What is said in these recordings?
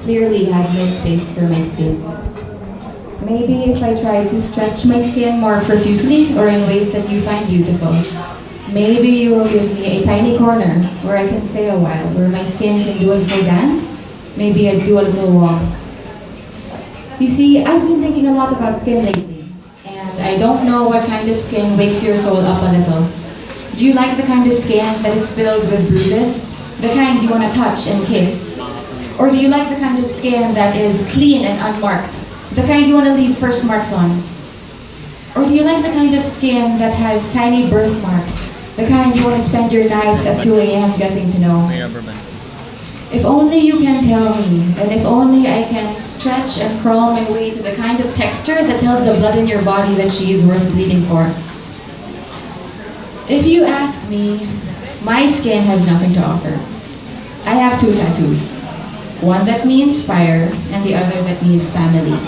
clearly has no space for my skin. Maybe if I try to stretch my skin more profusely or in ways that you find beautiful, maybe you will give me a tiny corner where I can stay a while, where my skin can do a little dance, maybe I do a little waltz. You see, I've been thinking a lot about skin lately, and I don't know what kind of skin wakes your soul up a little. Do you like the kind of skin that is filled with bruises? The kind you want to touch and kiss? Or do you like the kind of skin that is clean and unmarked? The kind you want to leave first marks on? Or do you like the kind of skin that has tiny birthmarks? The kind you want to spend your nights at 2 a.m. getting to know? If only you can tell me, and if only I can stretch and crawl my way to the kind of texture that tells the blood in your body that she is worth bleeding for. If you ask me, my skin has nothing to offer. I have 2 tattoos. One that means fire, and the other that means family.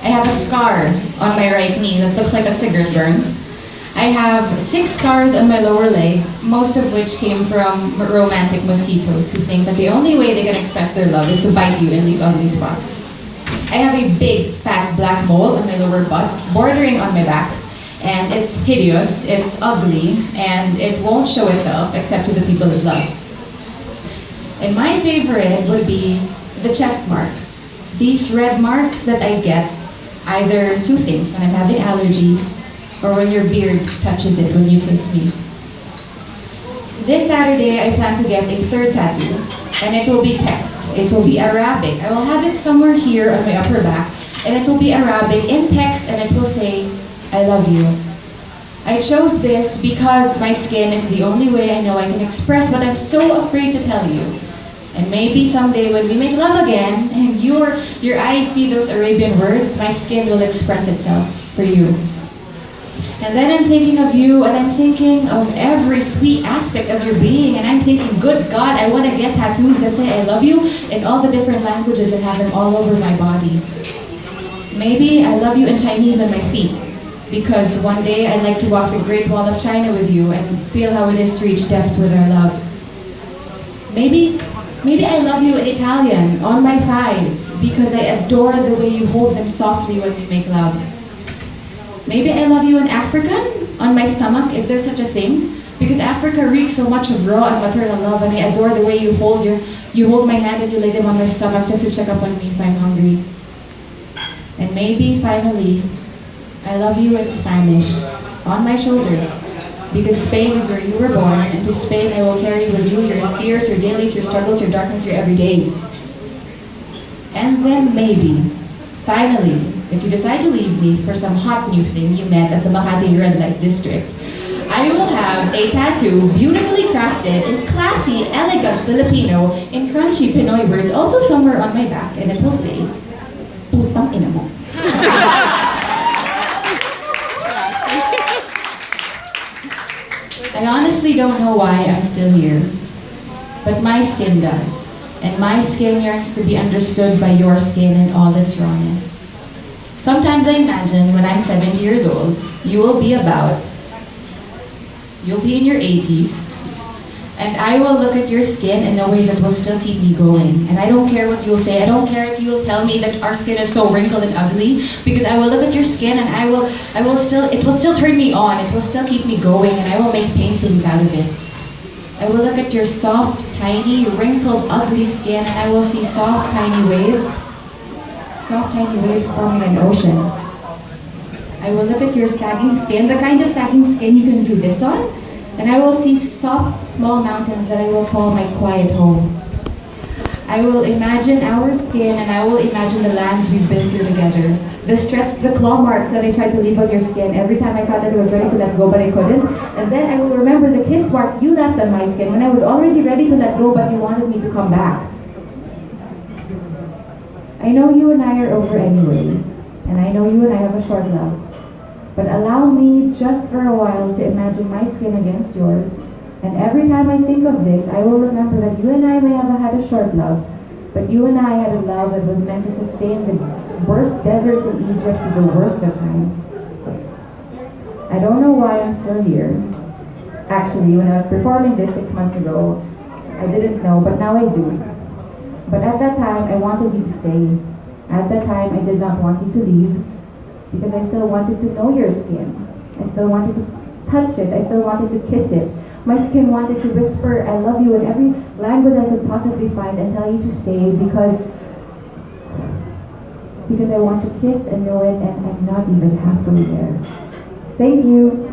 I have a scar on my right knee that looks like a cigarette burn. I have 6 scars on my lower leg, most of which came from romantic mosquitoes who think that the only way they can express their love is to bite you and leave ugly spots. I have a big, fat black mole on my lower butt, bordering on my back, and it's hideous, it's ugly, and it won't show itself except to the people it loves. And my favorite would be the chest marks. These red marks that I get either 2 things, when I'm having allergies or when your beard touches it when you kiss me. This Saturday, I plan to get a 3rd tattoo, and it will be text. It will be Arabic. I will have it somewhere here on my upper back, and it will be Arabic in text, and it will say, I love you. I chose this because my skin is the only way I know I can express what I'm so afraid to tell you. And maybe someday when we make love again, and your eyes see those Arabian words, my skin will express itself for you. And then I'm thinking of you, and I'm thinking of every sweet aspect of your being, and I'm thinking, good God, I want to get tattoos that say I love you in all the different languages and have them all over my body. Maybe I love you in Chinese on my feet, because one day I'd like to walk the Great Wall of China with you and feel how it is to reach depths with our love. Maybe I love you in Italian, on my thighs, because I adore the way you hold them softly when we make love. Maybe I love you in African, on my stomach, if there's such a thing, because Africa reeks so much of raw and maternal love, and I adore the way you hold my hand and you lay them on my stomach just to check up on me if I'm hungry. And maybe, finally, I love you in Spanish, on my shoulders, because Spain is where you were born, and to Spain I will carry with you your fears, your dailies, your struggles, your darkness, your everydays. And then maybe, finally, if you decide to leave me for some hot new thing you met at the Makati Red Light District, I will have a tattoo beautifully crafted in classy, elegant Filipino in crunchy Pinoy words, also somewhere on my back, and it will say, Putang ina mo. I honestly don't know why I'm still here, but my skin does, and my skin yearns to be understood by your skin in all its rawness. Sometimes I imagine when I'm 70 years old, you'll be in your 80s, and I will look at your skin in a way that will still keep me going. And I don't care what you'll say. I don't care if you'll tell me that our skin is so wrinkled and ugly, because I will look at your skin and it will still turn me on. It will still keep me going, and I will make paintings out of it. I will look at your soft, tiny, wrinkled, ugly skin, and I will see soft, tiny waves forming an ocean. I will look at your sagging skin, the kind of sagging skin you can do this on, and I will see soft, small mountains that I will call my quiet home. I will imagine our skin, and I will imagine the lands we've been through together. The claw marks that I tried to leave on your skin every time I thought that I was ready to let go, but I couldn't. And then I will remember the kiss marks you left on my skin when I was already ready to let go, but you wanted me to come back. I know you and I are over anyway, and I know you and I have a short love. But allow me just for a while to imagine my skin against yours, and every time I think of this, I will remember that you and I may have had a short love, but you and I had a love that was meant to sustain the worst deserts in Egypt to the worst of times. I don't know why I'm still here. Actually, when I was performing this 6 months ago, I didn't know, but now I do. But at that time, I wanted you to stay. At that time, I did not want you to leave because I still wanted to know your skin. I still wanted to touch it. I still wanted to kiss it. My skin wanted to whisper, I love you in every language I could possibly find and tell you to stay because I want to kiss and know it and I'm not even halfway there. Thank you.